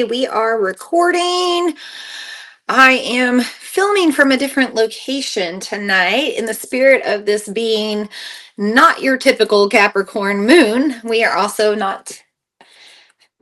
Okay, we are recording. I am filming from a different location tonight in the spirit of this being not your typical Capricorn moon. We are also not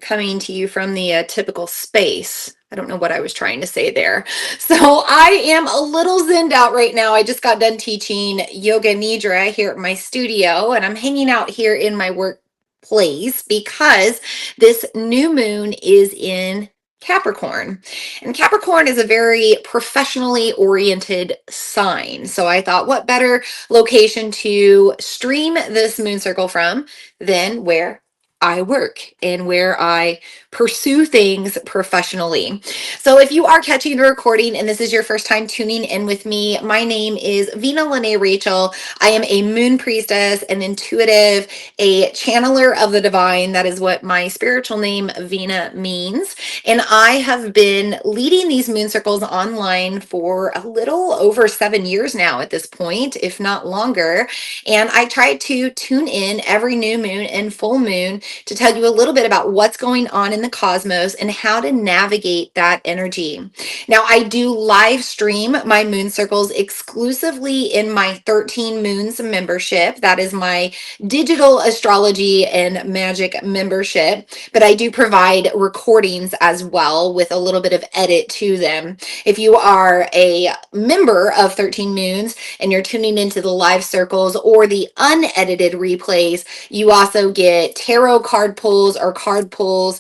coming to you from the typical space. I don't know what I was trying to say there. So I am a little zenned out right now. I just got done teaching Yoga Nidra here at my studio, and I'm hanging out here in my workplace because this new moon is in Capricorn. And Capricorn is a very professionally oriented sign. So I thought, what better location to stream this moon circle from than where I work and where I pursue things professionally. So if you are catching the recording and this is your first time tuning in with me, my name is Vina Lene Rachel. I am a moon priestess, an intuitive, a channeler of the divine. That is what my spiritual name Vina means. And I have been leading these moon circles online for a little over 7 years now at this point, if not longer. And I try to tune in every new moon and full moon to tell you a little bit about what's going on in the cosmos and how to navigate that energy. Now, I do live stream my moon circles exclusively in my 13 Moons membership. That is my digital astrology and magic membership, but I do provide recordings as well with a little bit of edit to them. If you are a member of 13 Moons and you're tuning into the live circles or the unedited replays, you also get tarot card pulls or card pulls,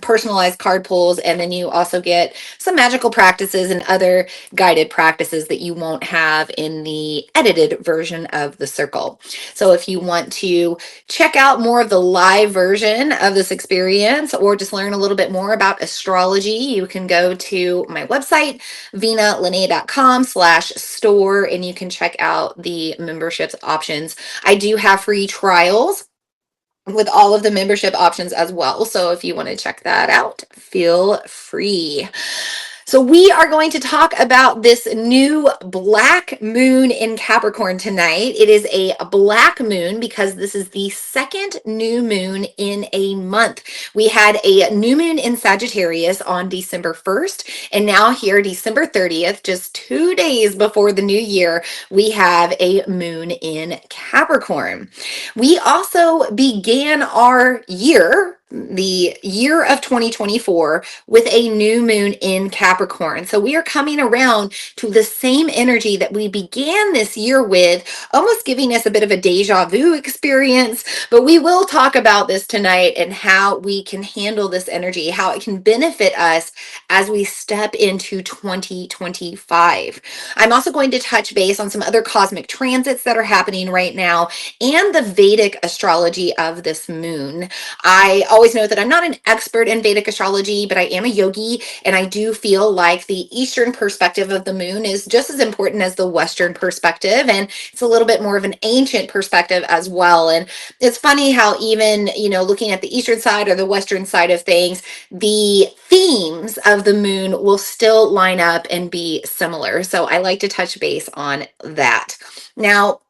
personalized card pulls, and then you also get some magical practices and other guided practices that you won't have in the edited version of the circle. So if you want to check out more of the live version of this experience or just learn a little bit more about astrology, you can go to my website, vinalene.com/store, and you can check out the memberships options. I do have free trials with all of the membership options as well. So if you want to check that out, feel free. So we are going to talk about this new black moon in Capricorn tonight. It is a black moon because this is the second new moon in a month. We had a new moon in Sagittarius on December 1st, and now here, December 30th, just 2 days before the new year, we have a moon in Capricorn. We also began our year, the year of 2024, with a new moon in Capricorn. So we are coming around to the same energy that we began this year with, almost giving us a bit of a deja vu experience. But we will talk about this tonight and how we can handle this energy, how it can benefit us as we step into 2025. I'm also going to touch base on some other cosmic transits that are happening right now and the Vedic astrology of this moon. I always know that I'm not an expert in Vedic astrology, but I am a yogi, and I do feel like the Eastern perspective of the moon is just as important as the Western perspective, and it's a little bit more of an ancient perspective as well. And it's funny how even, looking at the Eastern side or the Western side of things, the themes of the moon will still line up and be similar. So I like to touch base on that. Now,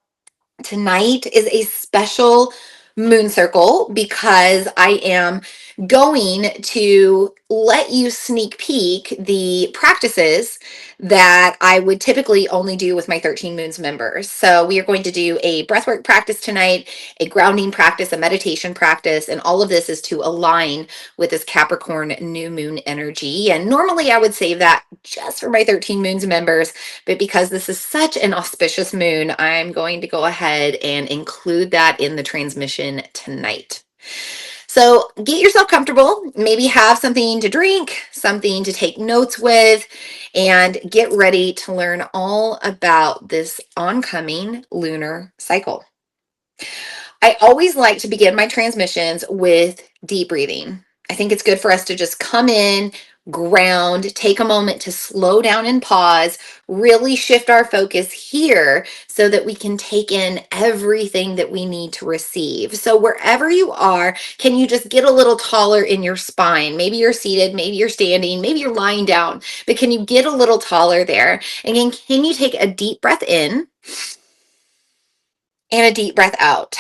tonight is a special moon circle because I am going to let you sneak peek the practices that I would typically only do with my 13 Moons members. So we are going to do a breathwork practice tonight, a grounding practice, a meditation practice, and all of this is to align with this Capricorn new moon energy. And normally I would save that just for my 13 Moons members, but because this is such an auspicious moon, I'm going to go ahead and include that in the transmission tonight. So get yourself comfortable, maybe have something to drink, something to take notes with, and get ready to learn all about this oncoming lunar cycle. I always like to begin my transmissions with deep breathing. I think it's good for us to just come in, ground, take a moment to slow down and pause, really shift our focus here so that we can take in everything that we need to receive. So wherever you are, can you just get a little taller in your spine? Maybe you're seated, maybe you're standing, maybe you're lying down, but can you get a little taller there? Again, can you take a deep breath in and a deep breath out?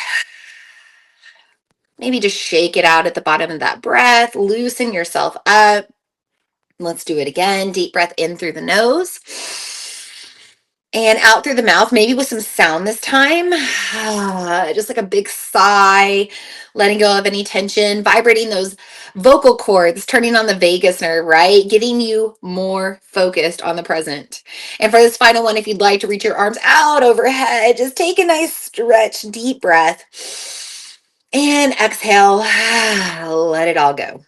Maybe just shake it out at the bottom of that breath. Loosen yourself up. Let's do it again. Deep breath in through the nose and out through the mouth, maybe with some sound this time. Just like a big sigh, letting go of any tension, vibrating those vocal cords, turning on the vagus nerve, right? Getting you more focused on the present. And for this final one, if you'd like to reach your arms out overhead, just take a nice stretch, deep breath, and exhale. Let it all go.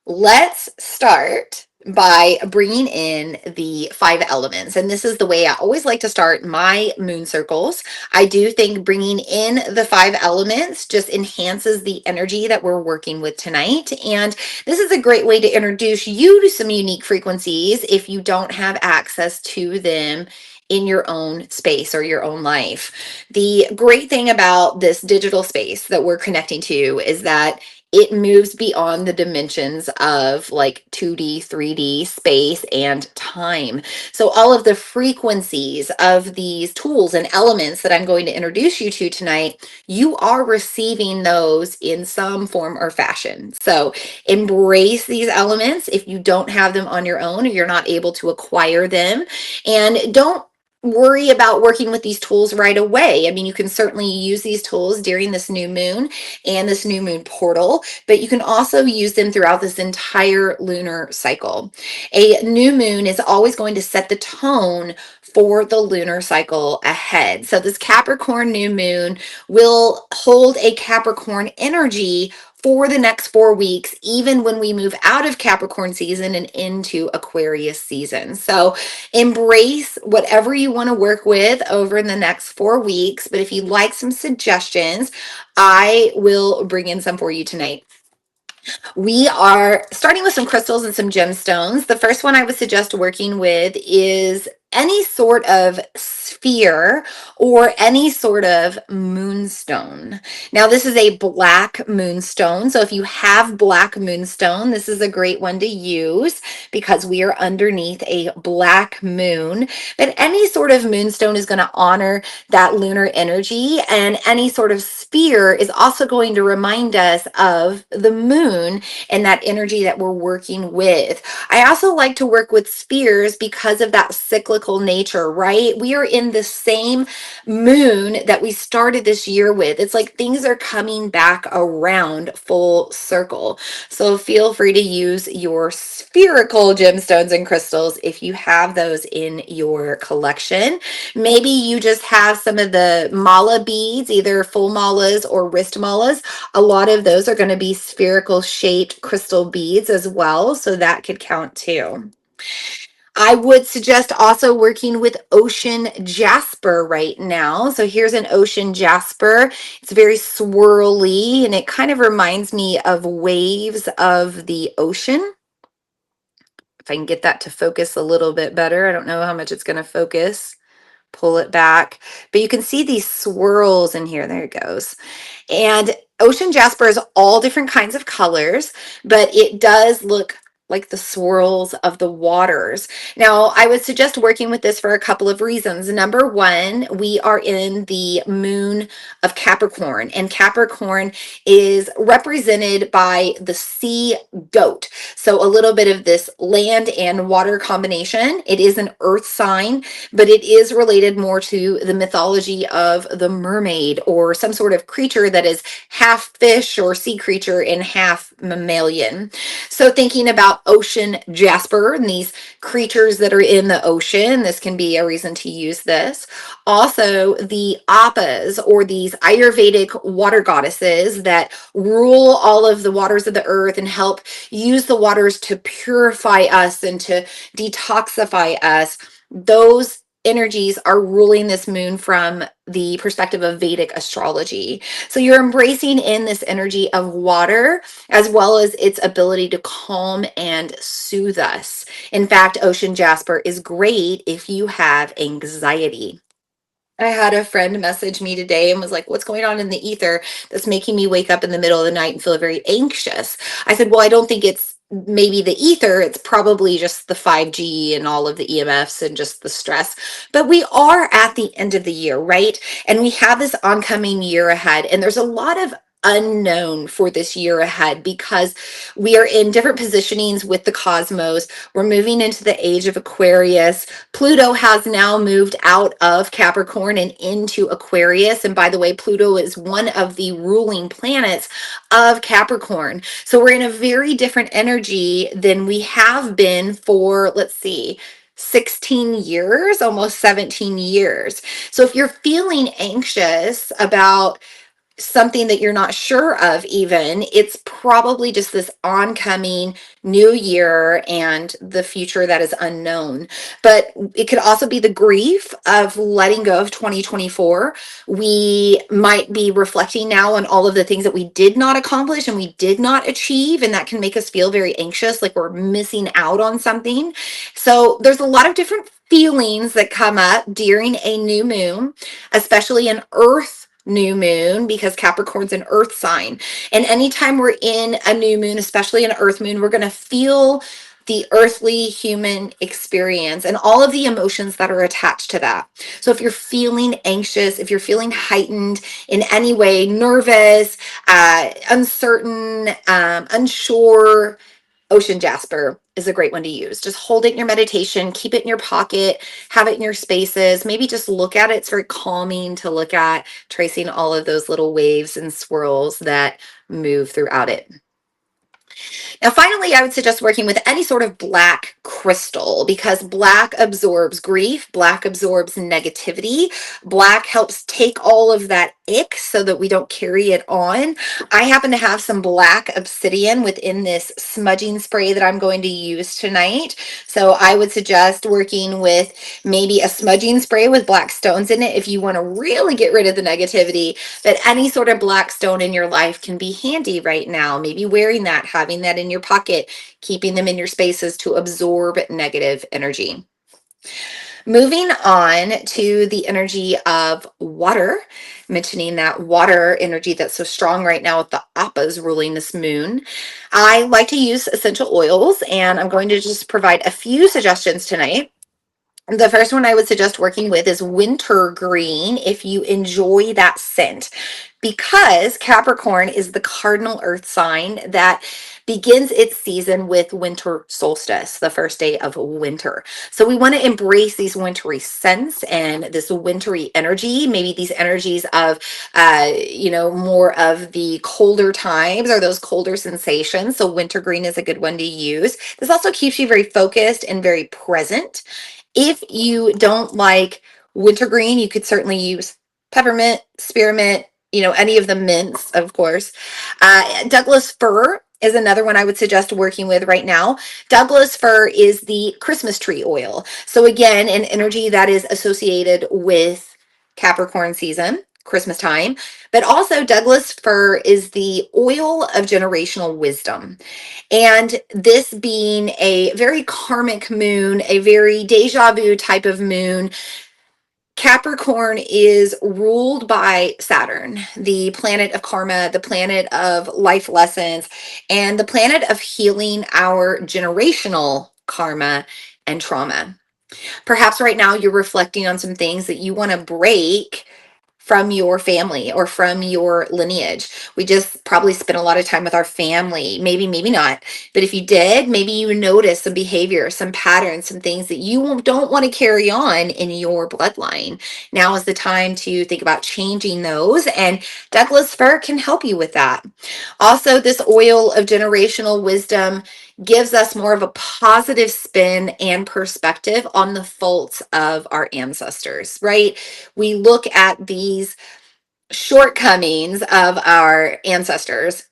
Let's start by bringing in the 5 elements. And this is the way I always like to start my moon circles. I do think bringing in the 5 elements just enhances the energy that we're working with tonight. And this is a great way to introduce you to some unique frequencies if you don't have access to them in your own space or your own life. The great thing about this digital space that we're connecting to is that it moves beyond the dimensions of like 2D, 3D space and time. So all of the frequencies of these tools and elements that I'm going to introduce you to tonight, you are receiving those in some form or fashion. So embrace these elements if you don't have them on your own or you're not able to acquire them. And don't worry about working with these tools right away. I mean, you can certainly use these tools during this new moon and this new moon portal, but you can also use them throughout this entire lunar cycle. A new moon is always going to set the tone for the lunar cycle ahead. So this Capricorn new moon will hold a Capricorn energy for the next 4 weeks, even when we move out of Capricorn season and into Aquarius season. So embrace whatever you want to work with over in the next 4 weeks. But if you'd like some suggestions, I will bring in some for you tonight. We are starting with some crystals and some gemstones. The first one I would suggest working with is any sort of sphere or any sort of moonstone. Now, this is a black moonstone. So if you have black moonstone, this is a great one to use because we are underneath a black moon. But any sort of moonstone is going to honor that lunar energy, and any sort of sphere is also going to remind us of the moon and that energy that we're working with. I also like to work with spheres because of that cyclical nature, right? We are in the same moon that we started this year with. It's like things are coming back around full circle. So feel free to use your spherical gemstones and crystals if you have those in your collection. Maybe you just have some of the mala beads, either full malas or wrist malas. A lot of those are going to be spherical shaped crystal beads as well, so that could count too. I would suggest also working with ocean jasper right now. So here's an ocean jasper. It's very swirly and it kind of reminds me of waves of the ocean. If I can get that to focus a little bit better. I don't know how much it's going to focus. Pull it back. But you can see these swirls in here. There it goes. And ocean jasper is all different kinds of colors, but it does look like the swirls of the waters. Now, I would suggest working with this for a couple of reasons. Number one, we are in the moon of Capricorn, and Capricorn is represented by the sea goat. So a little bit of this land and water combination. It is an earth sign, but it is related more to the mythology of the mermaid or some sort of creature that is half fish or sea creature and half mammalian. So thinking about ocean jasper and these creatures that are in the ocean, this can be a reason to use this. Also, the appas or these Ayurvedic water goddesses that rule all of the waters of the earth and help use the waters to purify us and to detoxify us. Those energies are ruling this moon from the perspective of Vedic astrology. So you're embracing in this energy of water as well as its ability to calm and soothe us. In fact, ocean jasper is great if you have anxiety. I had a friend message me today and was like, what's going on in the ether that's making me wake up in the middle of the night and feel very anxious? I said, well, I don't think it's maybe the ether, it's probably just the 5G and all of the EMFs and just the stress. But we are at the end of the year, right? And we have this oncoming year ahead, and there's a lot of unknown for this year ahead because we are in different positionings with the cosmos. We're moving into the age of Aquarius. Pluto has now moved out of Capricorn and into Aquarius. And by the way, Pluto is one of the ruling planets of Capricorn. So we're in a very different energy than we have been for, let's see, 16 years, almost 17 years. So if you're feeling anxious about something that you're not sure of, even, it's probably just this oncoming new year and the future that is unknown. But it could also be the grief of letting go of 2024. We might be reflecting now on all of the things that we did not accomplish and we did not achieve, and that can make us feel very anxious, like we're missing out on something. So there's a lot of different feelings that come up during a new moon, especially an earth new moon, because Capricorn's an earth sign. And anytime we're in a new moon, especially an earth moon, we're going to feel the earthly human experience and all of the emotions that are attached to that. So if you're feeling anxious, if you're feeling heightened in any way, nervous, uncertain, unsure, Ocean Jasper is a great one to use. Just hold it in your meditation, keep it in your pocket, have it in your spaces. Maybe just look at it. It's very calming to look at, tracing all of those little waves and swirls that move throughout it. Now, finally, I would suggest working with any sort of black crystal because black absorbs grief, black absorbs negativity, black helps take all of that ick so that we don't carry it on. I happen to have some black obsidian within this smudging spray that I'm going to use tonight. So I would suggest working with maybe a smudging spray with black stones in it if you want to really get rid of the negativity. But any sort of black stone in your life can be handy right now. Maybe wearing that, having that in your pocket, keeping them in your spaces to absorb negative energy. Moving on to the energy of water, mentioning that water energy that's so strong right now with the Appas ruling this moon. I like to use essential oils, and I'm going to just provide a few suggestions tonight. The first one I would suggest working with is wintergreen if you enjoy that scent, because Capricorn is the cardinal earth sign that begins its season with winter solstice, the first day of winter. So we want to embrace these wintry scents and this wintry energy, maybe these energies of, more of the colder times or those colder sensations. So wintergreen is a good one to use. This also keeps you very focused and very present. If you don't like wintergreen, you could certainly use peppermint, spearmint, any of the mints, of course. Douglas fir is another one I would suggest working with right now. Douglas fir is the Christmas tree oil. So again, an energy that is associated with Capricorn season, Christmas time, but also Douglas fir is the oil of generational wisdom. And this being a very karmic moon, a very deja vu type of moon, Capricorn is ruled by Saturn, the planet of karma, the planet of life lessons, and the planet of healing our generational karma and trauma. Perhaps right now you're reflecting on some things that you want to break from your family or from your lineage. We just probably spent a lot of time with our family. Maybe not. But if you did, maybe you noticed some behavior, some patterns, some things that you don't want to carry on in your bloodline. Now is the time to think about changing those, and Douglas fir can help you with that. Also, this oil of generational wisdom gives us more of a positive spin and perspective on the faults of our ancestors, right? We look at these shortcomings of our ancestors,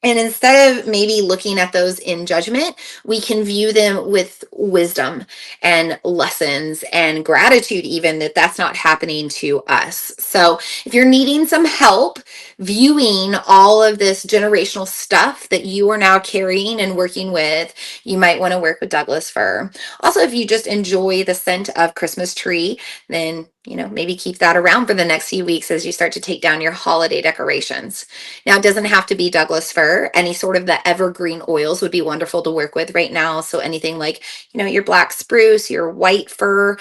and instead of maybe looking at those in judgment, we can view them with wisdom and lessons and gratitude, even that that's not happening to us. So if you're needing some help viewing all of this generational stuff that you are now carrying and working with, you might want to work with Douglas fir. Also, if you just enjoy the scent of Christmas tree, then, maybe keep that around for the next few weeks as you start to take down your holiday decorations. Now, it doesn't have to be Douglas fir. Any sort of the evergreen oils would be wonderful to work with right now. So anything like, your black spruce, your white fir,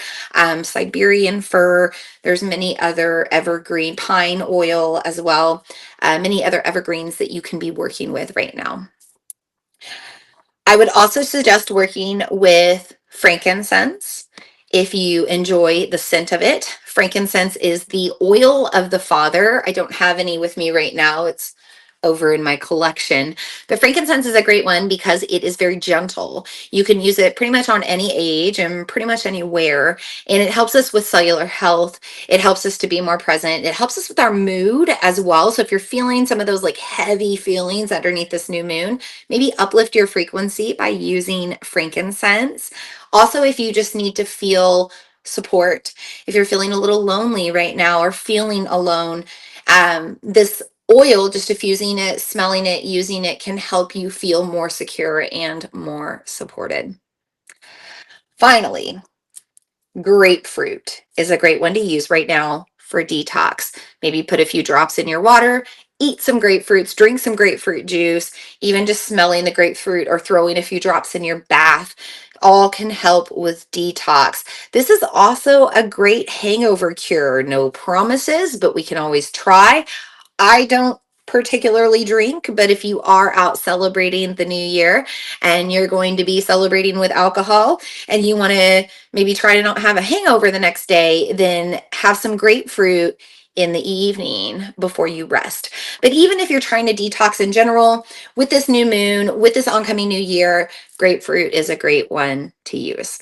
Siberian fir. There's many other evergreen pine oil as well. Many other evergreens that you can be working with right now. I would also suggest working with frankincense if you enjoy the scent of it. Frankincense is the oil of the Father. I don't have any with me right now. It's over in my collection. But frankincense is a great one because it is very gentle. You can use it pretty much on any age and pretty much anywhere. And it helps us with cellular health. It helps us to be more present. It helps us with our mood as well. So if you're feeling some of those like heavy feelings underneath this new moon, maybe uplift your frequency by using frankincense. Also, if you just need to feel support, if you're feeling a little lonely right now or feeling alone, this oil, just diffusing it, smelling it, using it can help you feel more secure and more supported. Finally, grapefruit is a great one to use right now for detox. Maybe put a few drops in your water, eat some grapefruits, drink some grapefruit juice, even just smelling the grapefruit or throwing a few drops in your bath. All can help with detox. This is also a great hangover cure. No promises, but we can always try. I don't particularly drink, but if you are out celebrating the new year and you're going to be celebrating with alcohol and you want to maybe try to not have a hangover the next day, then have some grapefruit in the evening before you rest. But even if you're trying to detox in general, with this new moon, with this oncoming new year, grapefruit is a great one to use.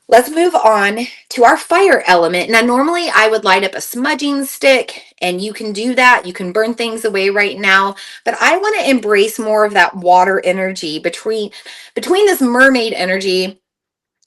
Let's move on to our fire element. Now, normally I would light up a smudging stick, and you can do that. You can burn things away right now, but I want to embrace more of that water energy between this mermaid energy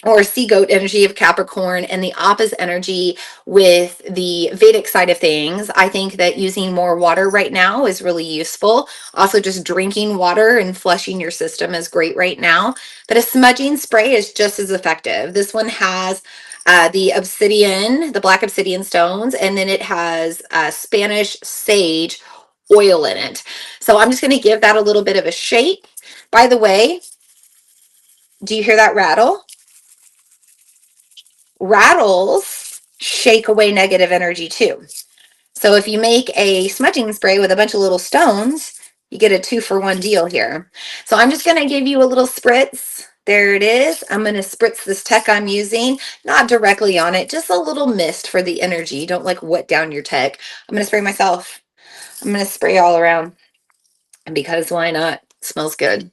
or sea goat energy of Capricorn and the opposite energy with the Vedic side of things. I think that using more water right now is really useful. Also, just drinking water and flushing your system is great right now. But a smudging spray is just as effective. This one has the obsidian, the black obsidian stones, and then it has Spanish sage oil in it. So I'm just going to give that a little bit of a shake. By the way, do you hear that rattle? Rattles shake away negative energy too. So if you make a smudging spray with a bunch of little stones, you get a 2-for-1 deal here. So I'm just going to give you a little spritz. There it is. I'm going to spritz this tech I'm using, not directly on it, just a little mist for the energy. Don't like wet down your tech. I'm going to spray myself. I'm going to spray all around because why not? It smells good.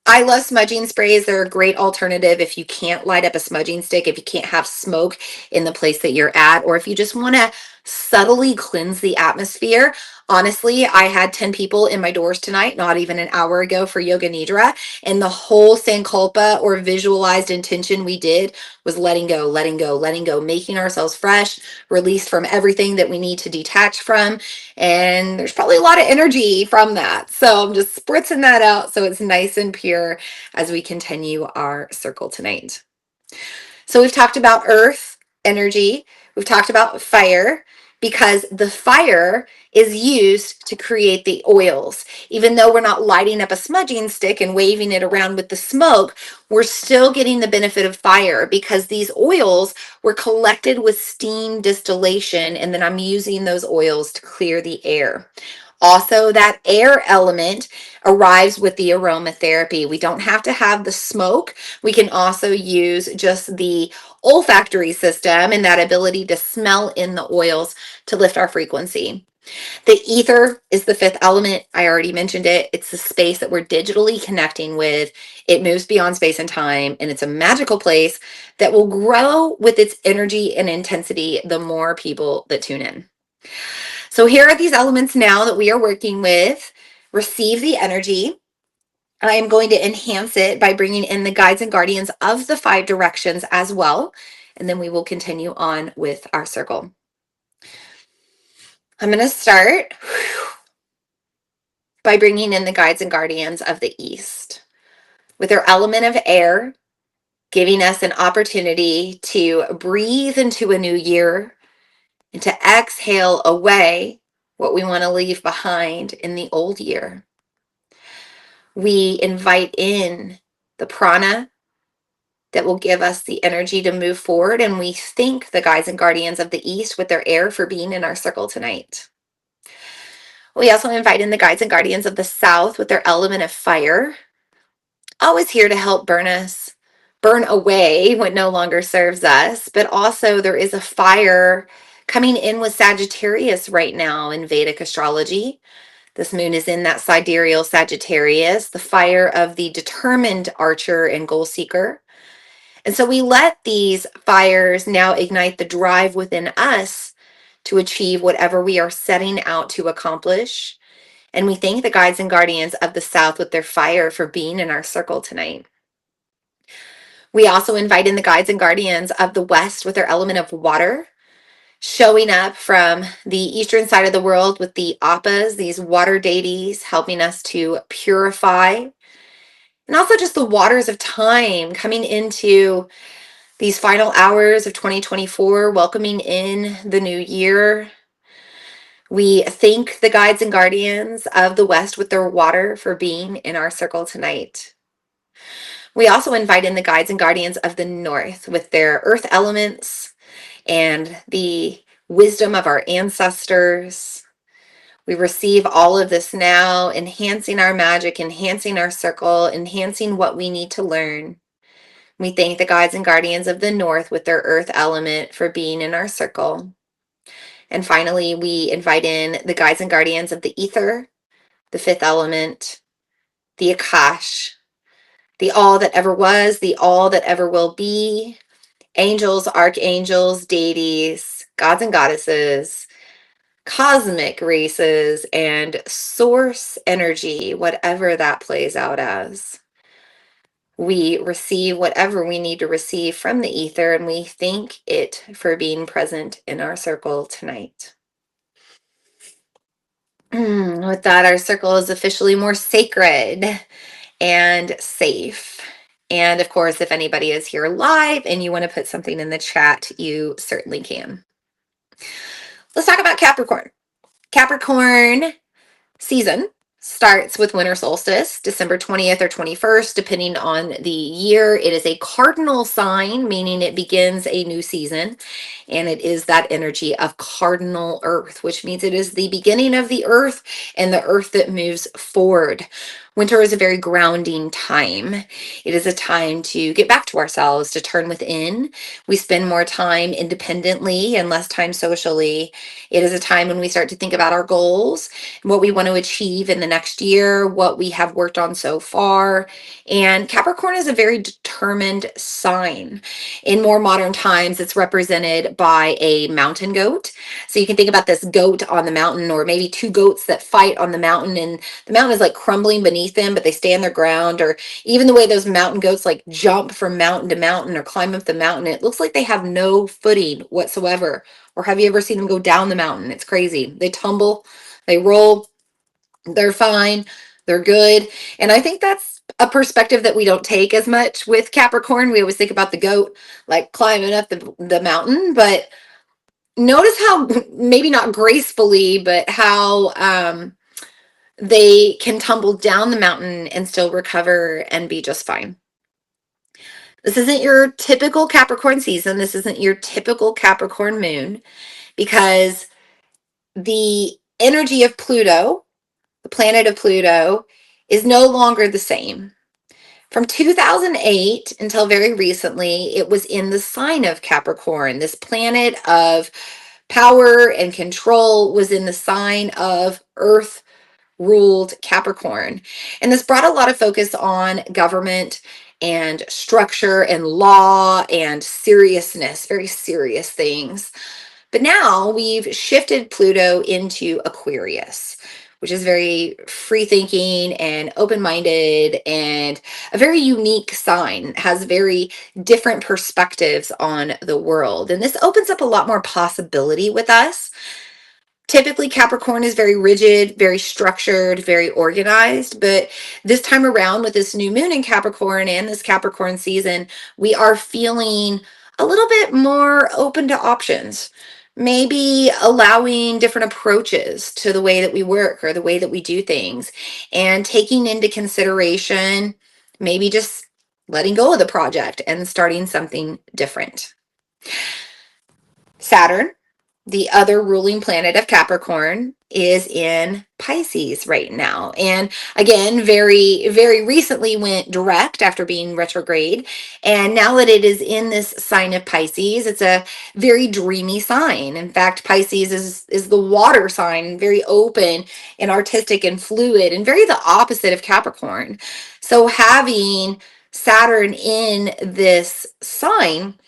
I love smudging sprays. They're a great alternative if you can't light up a smudging stick, if you can't have smoke in the place that you're at, or if you just want to subtly cleanse the atmosphere. Honestly, I had 10 people in my doors tonight, not even an hour ago, for Yoga Nidra, and the whole Sankalpa or visualized intention we did was letting go, letting go, letting go, making ourselves fresh, released from everything that we need to detach from. And there's probably a lot of energy from that. So I'm just spritzing that out so it's nice and pure as we continue our circle tonight. So we've talked about earth energy. We've talked about fire because the fire is used to create the oils. Even though we're not lighting up a smudging stick and waving it around with the smoke, we're still getting the benefit of fire because these oils were collected with steam distillation, and then I'm using those oils to clear the air. Also, that air element arrives with the aromatherapy. We don't have to have the smoke. We can also use just the olfactory system and that ability to smell in the oils to lift our frequency. The ether is the fifth element. I already mentioned it. It's the space that we're digitally connecting with. It moves beyond space and time, and it's a magical place that will grow with its energy and intensity the more people that tune in. So here are these elements now that we are working with. Receive the energy. I am going to enhance it by bringing in the guides and guardians of the 5 directions as well. And then we will continue on with our circle. I'm going to start by bringing in the guides and guardians of the East. with their element of air, giving us an opportunity to breathe into a new year and to exhale away what we want to leave behind in the old year. We invite in the prana that will give us the energy to move forward, and we thank the guides and guardians of the East with their air for being in our circle tonight. We also invite in the guides and guardians of the South with their element of fire, always here to help burn away what no longer serves us. But also, there is a fire coming in with Sagittarius right now in Vedic astrology. This moon is in that sidereal Sagittarius, the fire of the determined archer and goal seeker. And so we let these fires now ignite the drive within us to achieve whatever we are setting out to accomplish. And we thank the guides and guardians of the South with their fire for being in our circle tonight. We also invite in the guides and guardians of the West with their element of water, showing up from the eastern side of the world with the appas, these water deities, helping us to purify. And also just the waters of time coming into these final hours of 2024, welcoming in the new year. We thank the guides and guardians of the West with their water for being in our circle tonight. We also invite in the guides and guardians of the North with their earth elements and the wisdom of our ancestors. We receive all of this now, enhancing our magic, enhancing our circle, enhancing what we need to learn. We thank the guides and guardians of the North with their earth element for being in our circle. And finally, we invite in the guides and guardians of the ether, the fifth element, the Akash, the all that ever was, the all that ever will be, angels, archangels, deities, gods and goddesses, cosmic races, and source energy, whatever that plays out as. We receive whatever we need to receive from the ether, and we thank it for being present in our circle tonight. With that, our circle is officially more sacred and safe. And of course, if anybody is here live and you want to put something in the chat, you certainly can. Let's talk about Capricorn. Capricorn season starts with winter solstice, December 20th or 21st, depending on the year. It is a cardinal sign, meaning it begins a new season. And it is that energy of cardinal earth, which means it is the beginning of the earth and the earth that moves forward. Winter is a very grounding time. It is a time to get back to ourselves, to turn within. We spend more time independently and less time socially. It is a time when we start to think about our goals, what we want to achieve in the next year, what we have worked on so far. And Capricorn is a very determined sign. In more modern times, it's represented by a mountain goat. So you can think about this goat on the mountain, or maybe two goats that fight on the mountain, and the mountain is like crumbling beneath them, but they stay on their ground. Or even the way those mountain goats like jump from mountain to mountain or climb up the mountain, it looks like they have no footing whatsoever. Or have you ever seen them go down the mountain? It's crazy. They tumble, they roll, they're fine, they're good. And I think that's a perspective that we don't take as much with Capricorn. We always think about the goat like climbing up the mountain, but notice how maybe not gracefully, but how they can tumble down the mountain and still recover and be just fine. This isn't your typical Capricorn season. This isn't your typical Capricorn moon, because the energy of Pluto, the planet of Pluto, is no longer the same. From 2008 until very recently, it was in the sign of Capricorn. This planet of power and control was in the sign of Earth ruled Capricorn. And this brought a lot of focus on government and structure and law and seriousness, very serious things. But now we've shifted Pluto into Aquarius, which is very free thinking and open minded and a very unique sign. It has very different perspectives on the world. And this opens up a lot more possibility with us. Typically, Capricorn is very rigid, very structured, very organized. But this time around, with this new moon in Capricorn and this Capricorn season, we are feeling a little bit more open to options. Maybe allowing different approaches to the way that we work or the way that we do things, and taking into consideration maybe just letting go of the project and starting something different. Saturn, the other ruling planet of Capricorn, is in Pisces right now. And again, very, very recently went direct after being retrograde. And now that it is in this sign of Pisces, it's a very dreamy sign. In fact, Pisces is the water sign, very open and artistic and fluid, and very the opposite of Capricorn. So having Saturn in this sign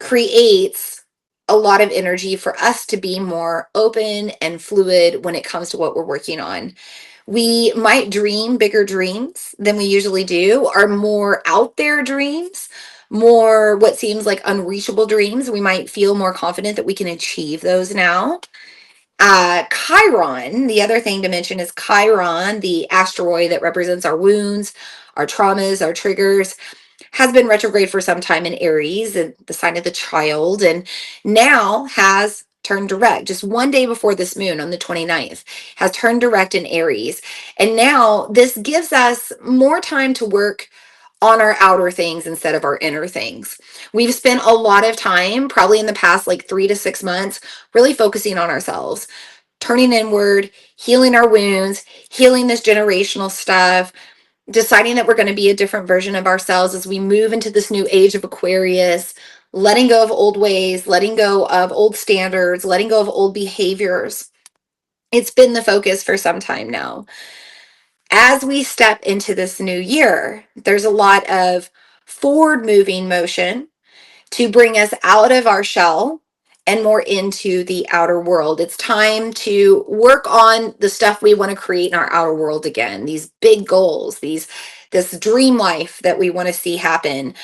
creates a lot of energy for us to be more open and fluid when it comes to what we're working on. We might dream bigger dreams than we usually do, or more out there dreams, more what seems like unreachable dreams. We might feel more confident that we can achieve those now. Chiron, the other thing to mention is Chiron, the asteroid that represents our wounds, our traumas, our triggers, has been retrograde for some time in Aries, and the sign of the child, and now has turned direct just one day before this moon on the 29th, has turned direct in Aries. And now this gives us more time to work on our outer things instead of our inner things. We've spent a lot of time, probably in the past like 3 to 6 months, really focusing on ourselves, turning inward, healing our wounds, healing this generational stuff, deciding that we're going to be a different version of ourselves as we move into this new age of Aquarius, letting go of old ways, letting go of old standards, letting go of old behaviors. It's been the focus for some time now. As we step into this new year, there's a lot of forward moving motion to bring us out of our shell and more into the outer world. It's time to work on the stuff we want to create in our outer world again. These big goals, this dream life that we want to see happen.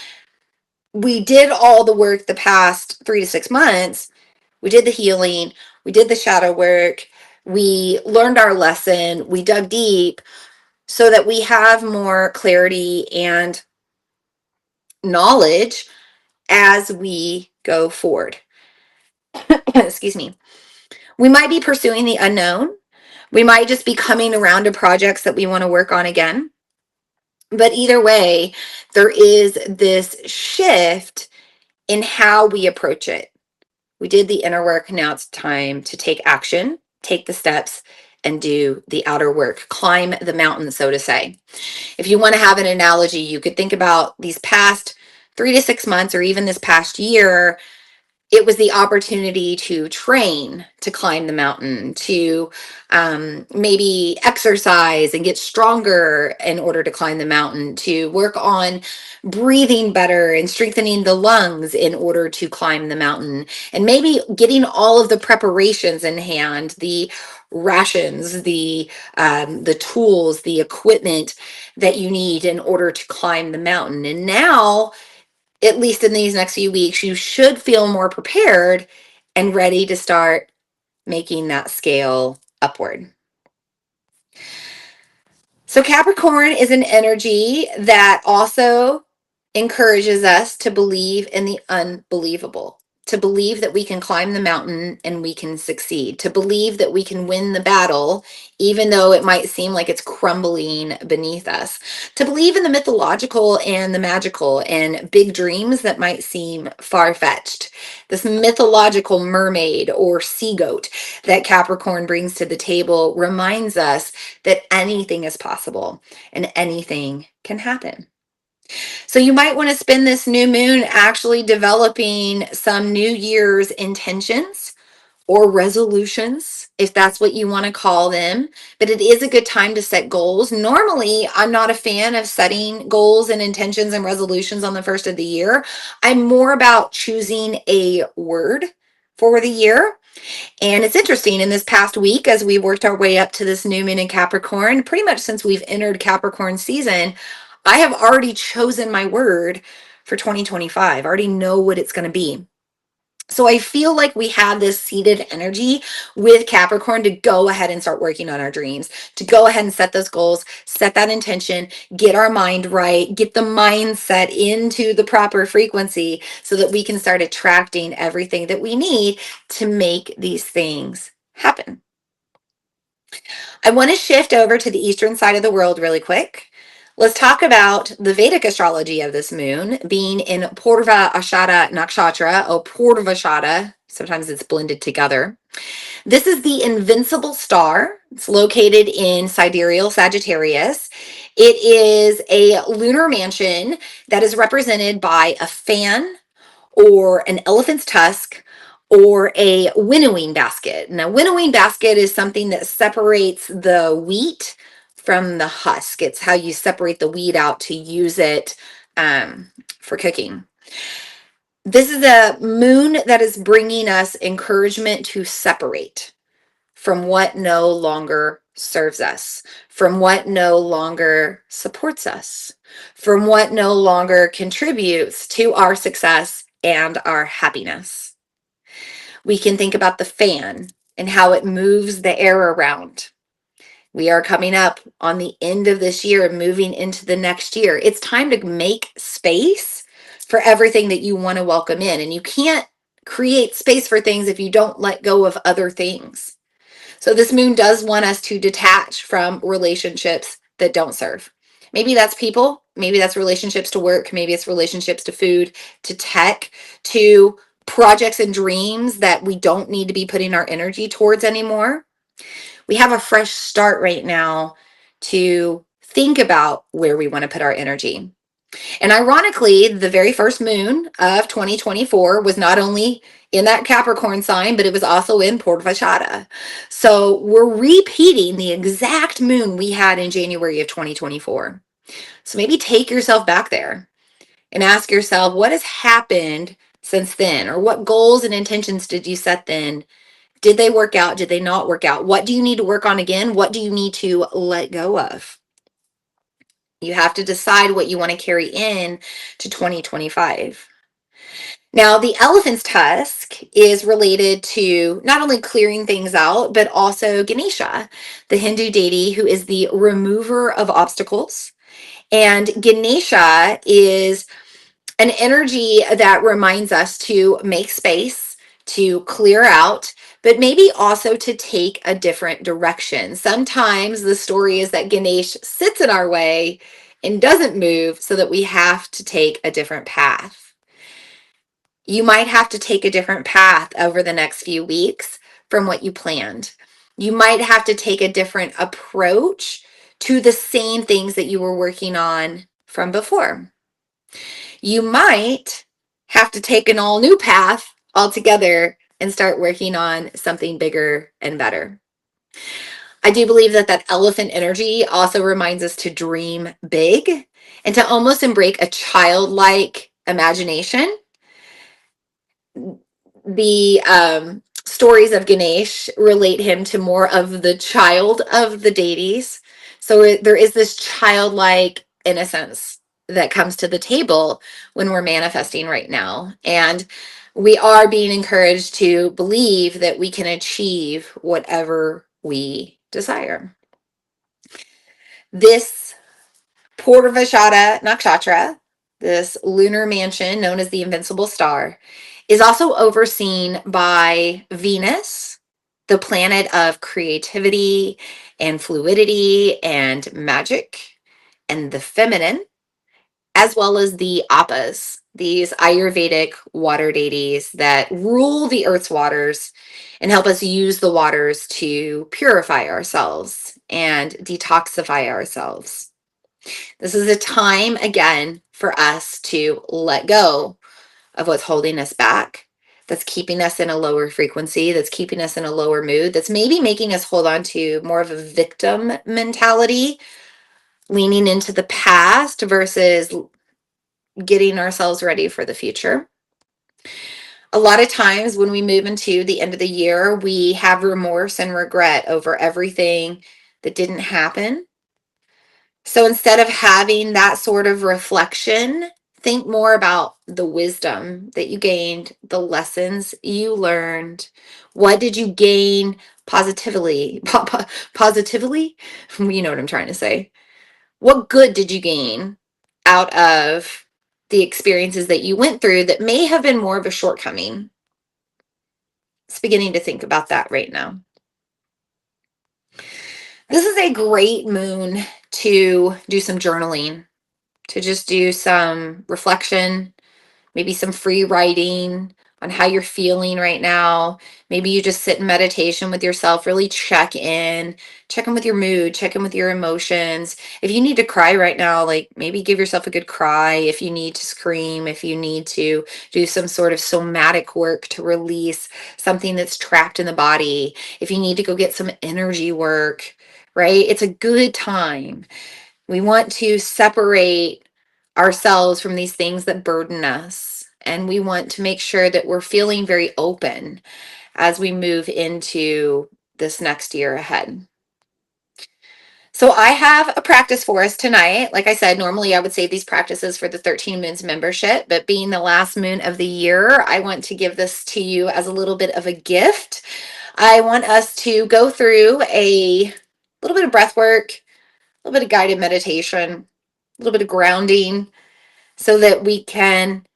We did all the work the past 3 to 6 months. We did the healing, we did the shadow work, we learned our lesson, we dug deep so that we have more clarity and knowledge as we go forward. Excuse me. We might be pursuing the unknown. We might just be coming around to projects that we want to work on again. But either way, there is this shift in how we approach it. We did the inner work. Now it's time to take action, take the steps, and do the outer work. Climb the mountain, so to say. If you want to have an analogy, you could think about these past 3 to 6 months, or even this past year. It was the opportunity to train to climb the mountain, to maybe exercise and get stronger in order to climb the mountain, to work on breathing better and strengthening the lungs in order to climb the mountain, and maybe getting all of the preparations in hand, the rations, the tools, the equipment that you need in order to climb the mountain. And now, at least in these next few weeks, you should feel more prepared and ready to start making that scale upward. So, Capricorn is an energy that also encourages us to believe in the unbelievable, to believe that we can climb the mountain and we can succeed, to believe that we can win the battle, even though it might seem like it's crumbling beneath us, to believe in the mythological and the magical and big dreams that might seem far-fetched. This mythological mermaid or sea goat that Capricorn brings to the table reminds us that anything is possible and anything can happen. So you might want to spend this new moon actually developing some New Year's intentions or resolutions, if that's what you want to call them. But it is a good time to set goals. Normally, I'm not a fan of setting goals and intentions and resolutions on the first of the year. I'm more about choosing a word for the year. And it's interesting, in this past week, as we worked our way up to this new moon in Capricorn, pretty much since we've entered Capricorn season, I have already chosen my word for 2025. I already know what it's going to be. So I feel like we have this seated energy with Capricorn to go ahead and start working on our dreams, to go ahead and set those goals, set that intention, get our mind right, get the mindset into the proper frequency so that we can start attracting everything that we need to make these things happen. I want to shift over to the eastern side of the world really quick. Let's talk about the Vedic astrology of this moon being in Purva Ashada Nakshatra, or Purvashada. Sometimes it's blended together. This is the invincible star. It's located in sidereal Sagittarius. It is a lunar mansion that is represented by a fan or an elephant's tusk or a winnowing basket. Now, winnowing basket is something that separates the wheat from the husk. It's how you separate the wheat out to use it for cooking. This is a moon that is bringing us encouragement to separate from what no longer serves us, from what no longer supports us, from what no longer contributes to our success and our happiness. We can think about the fan and how it moves the air around. We are coming up on the end of this year, moving into the next year. It's time to make space for everything that you want to welcome in. And you can't create space for things if you don't let go of other things. So this moon does want us to detach from relationships that don't serve. Maybe that's people, maybe that's relationships to work, maybe it's relationships to food, to tech, to projects and dreams that we don't need to be putting our energy towards anymore. We have a fresh start right now to think about where we want to put our energy. And ironically, the very first moon of 2024 was not only in that Capricorn sign, but it was also in Purvashada. So we're repeating the exact moon we had in January of 2024. So maybe take yourself back there and ask yourself, what has happened since then? Or what goals and intentions did you set then? Did they work out? Did they not work out? What do you need to work on again? What do you need to let go of? You have to decide what you want to carry in to 2025. Now, the elephant's tusk is related to not only clearing things out, but also Ganesha, the Hindu deity who is the remover of obstacles. And Ganesha is an energy that reminds us to make space, to clear out, but maybe also to take a different direction. Sometimes the story is that Ganesh sits in our way and doesn't move so that we have to take a different path. You might have to take a different path over the next few weeks from what you planned. You might have to take a different approach to the same things that you were working on from before. You might have to take an all new path altogether and start working on something bigger and better. I do believe that that elephant energy also reminds us to dream big and to almost embrace a childlike imagination. The stories of Ganesh relate him to more of the child of the deities. So there is this childlike innocence that comes to the table when we're manifesting right now. And we are being encouraged to believe that we can achieve whatever we desire. This Purvashada Nakshatra, this lunar mansion known as the Invincible Star, is also overseen by Venus, the planet of creativity and fluidity and magic and the feminine, as well as the Appas, these Ayurvedic water deities that rule the earth's waters and help us use the waters to purify ourselves and detoxify ourselves. This is a time, again, for us to let go of what's holding us back, that's keeping us in a lower frequency, that's keeping us in a lower mood, that's maybe making us hold on to more of a victim mentality, leaning into the past versus getting ourselves ready for the future. A lot of times when we move into the end of the year, we have remorse and regret over everything that didn't happen. So instead of having that sort of reflection, think more about the wisdom that you gained, the lessons you learned. What did you gain positively? Positively? You know what I'm trying to say. What good did you gain out of the experiences that you went through that may have been more of a shortcoming? It's beginning to think about that right now. This is a great moon to do some journaling, to just do some reflection, maybe some free writing on how you're feeling right now. Maybe you just sit in meditation with yourself, really check in with your mood, check in with your emotions. If you need to cry right now, like maybe give yourself a good cry. If you need to scream, if you need to do some sort of somatic work to release something that's trapped in the body, if you need to go get some energy work, right? It's a good time. We want to separate ourselves from these things that burden us. And we want to make sure that we're feeling very open as we move into this next year ahead. So I have a practice for us tonight. Like I said, normally I would save these practices for the 13 Moons membership, but being the last moon of the year, I want to give this to you as a little bit of a gift. I want us to go through a little bit of breath work, a little bit of guided meditation, a little bit of grounding, so that we can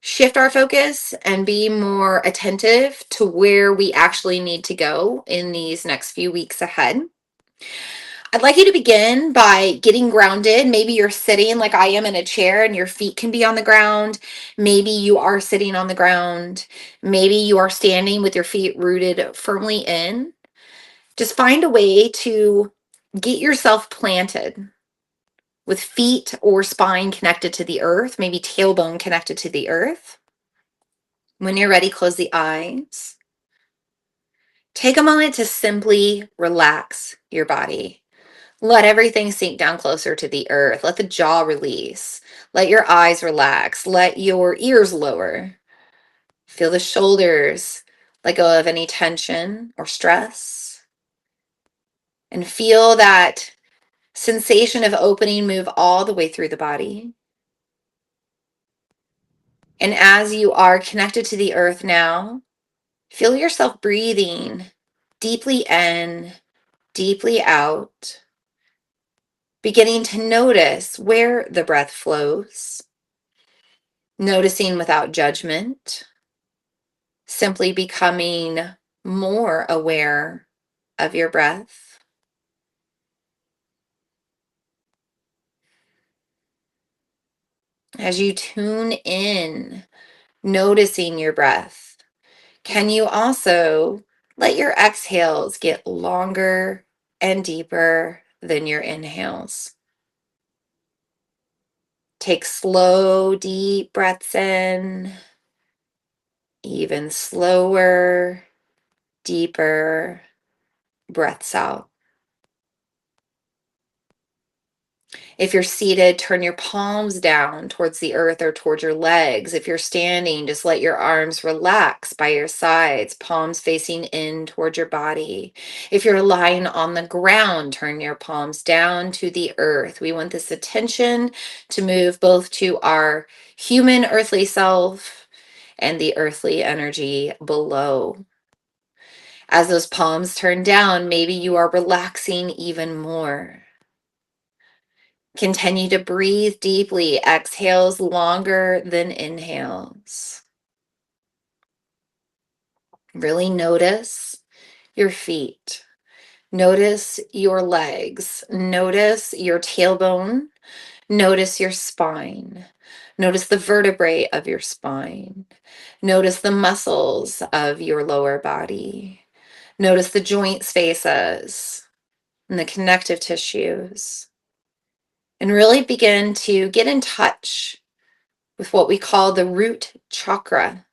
shift our focus and be more attentive to where we actually need to go in these next few weeks ahead. I'd like you to begin by getting grounded. Maybe you're sitting like I am in a chair and your feet can be on the ground. Maybe you are sitting on the ground. Maybe you are standing with your feet rooted firmly in. Just find a way to get yourself planted with feet or spine connected to the earth, maybe tailbone connected to the earth. When you're ready, close the eyes. Take a moment to simply relax your body. Let everything sink down closer to the earth. Let the jaw release. Let your eyes relax. Let your ears lower. Feel the shoulders let go of any tension or stress. And feel that sensation of opening move all the way through the body. And as you are connected to the earth now, feel yourself breathing deeply in, deeply out, beginning to notice where the breath flows, noticing without judgment, simply becoming more aware of your breath. As you tune in, noticing your breath, can you also let your exhales get longer and deeper than your inhales? Take slow, deep breaths in, even slower, deeper breaths out. If you're seated, turn your palms down towards the earth or towards your legs. If you're standing, just let your arms relax by your sides, palms facing in toward your body. If you're lying on the ground, turn your palms down to the earth. We want this attention to move both to our human earthly self and the earthly energy below. As those palms turn down, maybe you are relaxing even more. Continue to breathe deeply. Exhales longer than inhales. Really notice your feet. Notice your legs. Notice your tailbone. Notice your spine. Notice the vertebrae of your spine. Notice the muscles of your lower body. Notice the joint spaces and the connective tissues. And really begin to get in touch with what we call the root chakra,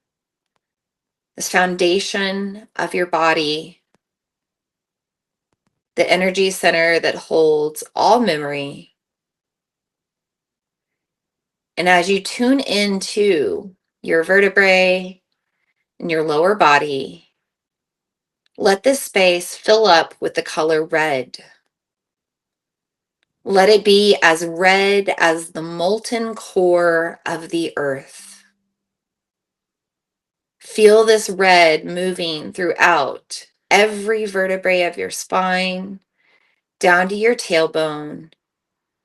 this foundation of your body, the energy center that holds all memory. And as you tune into your vertebrae and your lower body, let this space fill up with the color red. Let it be as red as the molten core of the earth. Feel this red moving throughout every vertebrae of your spine, down to your tailbone,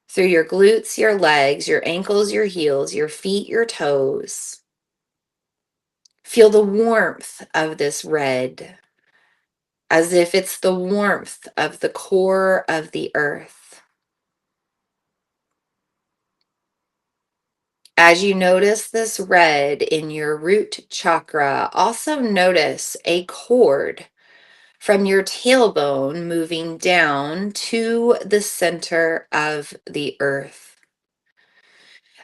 through your glutes, your legs, your ankles, your heels, your feet, your toes. Feel the warmth of this red, as if it's the warmth of the core of the earth. As you notice this red in your root chakra, also notice a cord from your tailbone moving down to the center of the earth.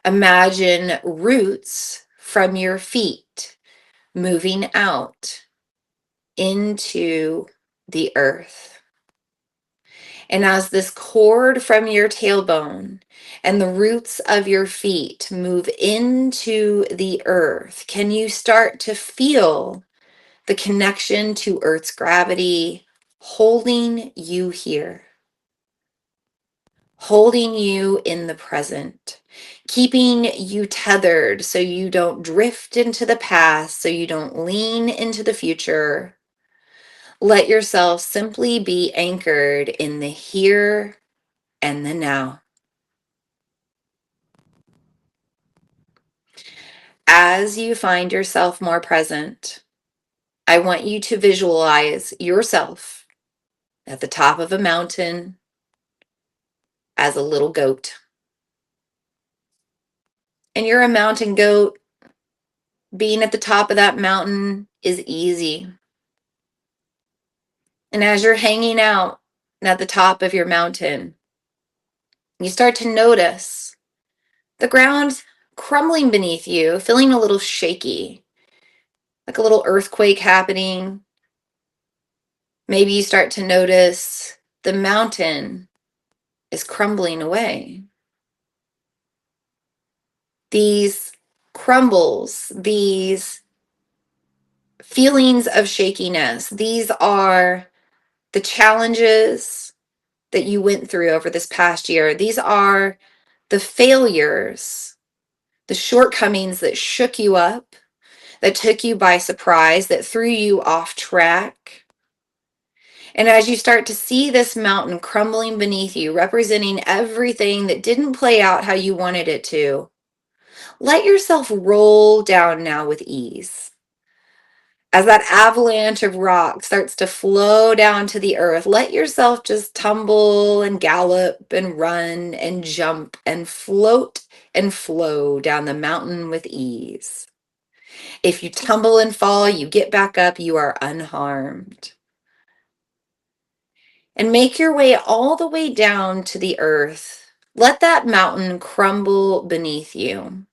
Imagine roots from your feet moving out into the earth. And as this cord from your tailbone and the roots of your feet move into the earth, can you start to feel the connection to Earth's gravity holding you here? Holding you in the present, keeping you tethered so you don't drift into the past, so you don't lean into the future. Let yourself simply be anchored in the here and the now. As you find yourself more present, I want you to visualize yourself at the top of a mountain as a little goat. And you're a mountain goat. Being at the top of that mountain is easy. And as you're hanging out at the top of your mountain, you start to notice the ground crumbling beneath you, feeling a little shaky, like a little earthquake happening. Maybe you start to notice the mountain is crumbling away. These crumbles, these feelings of shakiness, these are the challenges that you went through over this past year. These are the failures, the shortcomings that shook you up, that took you by surprise, that threw you off track. And as you start to see this mountain crumbling beneath you, representing everything that didn't play out how you wanted it to, let yourself roll down now with ease. As that avalanche of rock starts to flow down to the earth, let yourself just tumble and gallop and run and jump and float and flow down the mountain with ease. If you tumble and fall, you get back up, you are unharmed. And make your way all the way down to the earth. Let that mountain crumble beneath you.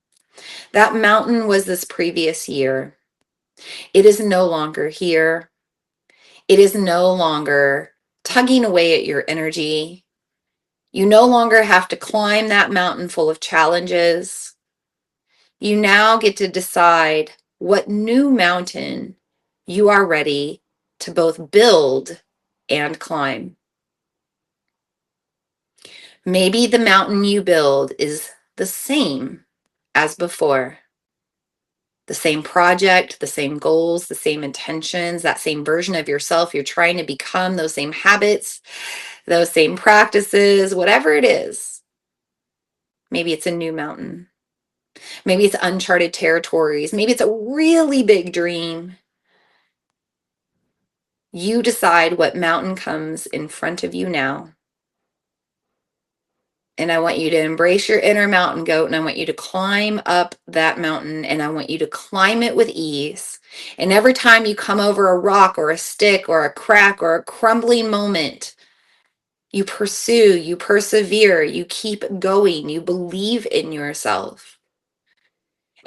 That mountain was this previous year. It is no longer here. It is no longer tugging away at your energy. You no longer have to climb that mountain full of challenges. You now get to decide what new mountain you are ready to both build and climb. Maybe the mountain you build is the same as before. The same project, the same goals, the same intentions, that same version of yourself you're trying to become, those same habits, those same practices, whatever it is. Maybe it's a new mountain. Maybe it's uncharted territories. Maybe it's a really big dream. You decide what mountain comes in front of you now. And I want you to embrace your inner mountain goat, and I want you to climb up that mountain, and I want you to climb it with ease. And every time you come over a rock or a stick or a crack or a crumbling moment, you pursue, you persevere, you keep going, you believe in yourself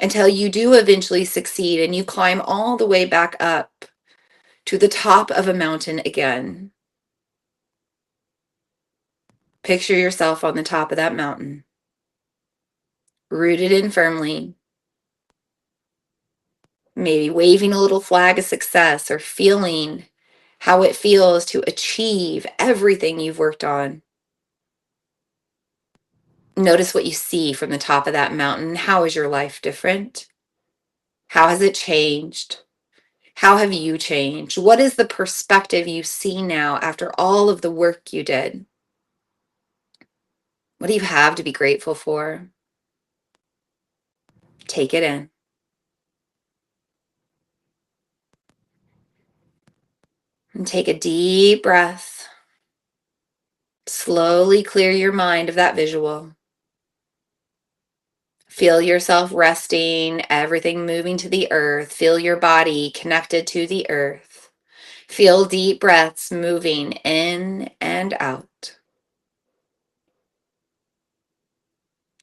until you do eventually succeed and you climb all the way back up to the top of a mountain again. Picture yourself on the top of that mountain, rooted in firmly, maybe waving a little flag of success or feeling how it feels to achieve everything you've worked on. Notice what you see from the top of that mountain. How is your life different? How has it changed? How have you changed? What is the perspective you see now after all of the work you did? What do you have to be grateful for? Take it in. And take a deep breath. Slowly clear your mind of that visual. Feel yourself resting, everything moving to the earth. Feel your body connected to the earth. Feel deep breaths moving in and out.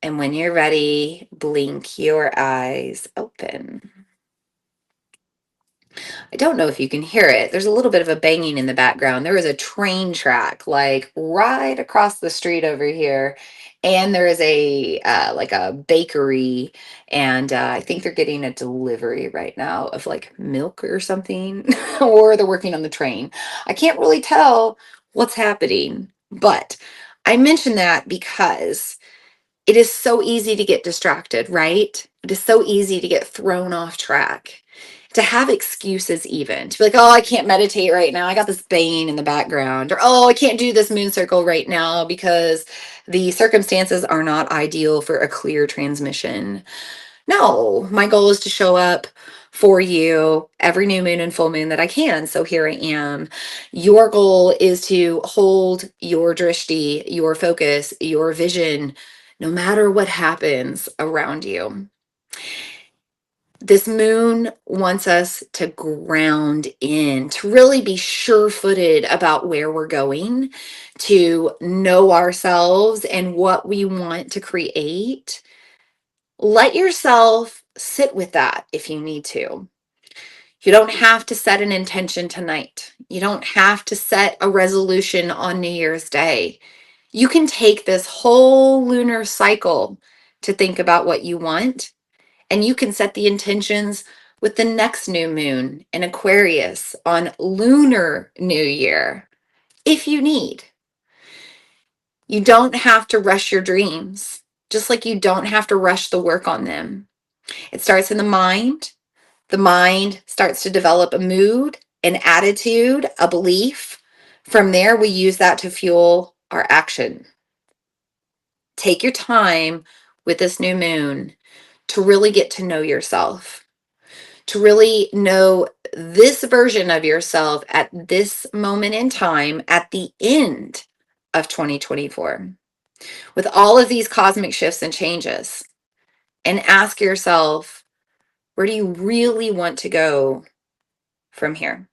And when you're ready, blink your eyes open. I don't know if you can hear it. There's a little bit of a banging in the background. There is a train track like right across the street over here. And there is a like a bakery, and I think they're getting a delivery right now of like milk or something, or they're working on the train. I can't really tell what's happening, but I mention that because it is so easy to get distracted, right? It is so easy to get thrown off track, to have excuses, even to be like, oh, I can't meditate right now. I got this banging in the background. Or, oh, I can't do this moon circle right now because the circumstances are not ideal for a clear transmission. No, my goal is to show up for you every new moon and full moon that I can. So here I am. Your goal is to hold your drishti, your focus, your vision, no matter what happens around you. This moon wants us to ground in, to really be sure-footed about where we're going, to know ourselves and what we want to create. Let yourself sit with that if you need to. You don't have to set an intention tonight. You don't have to set a resolution on New Year's Day. You can take this whole lunar cycle to think about what you want, and you can set the intentions with the next new moon in Aquarius on Lunar New Year if you need. You don't have to rush your dreams, just like you don't have to rush the work on them. It starts in the mind. The mind starts to develop a mood, an attitude, a belief. From there, we use that to fuel our action. Take your time with this new moon to really get to know yourself, to really know this version of yourself at this moment in time at the end of 2024 with all of these cosmic shifts and changes. And ask yourself, where do you really want to go from here?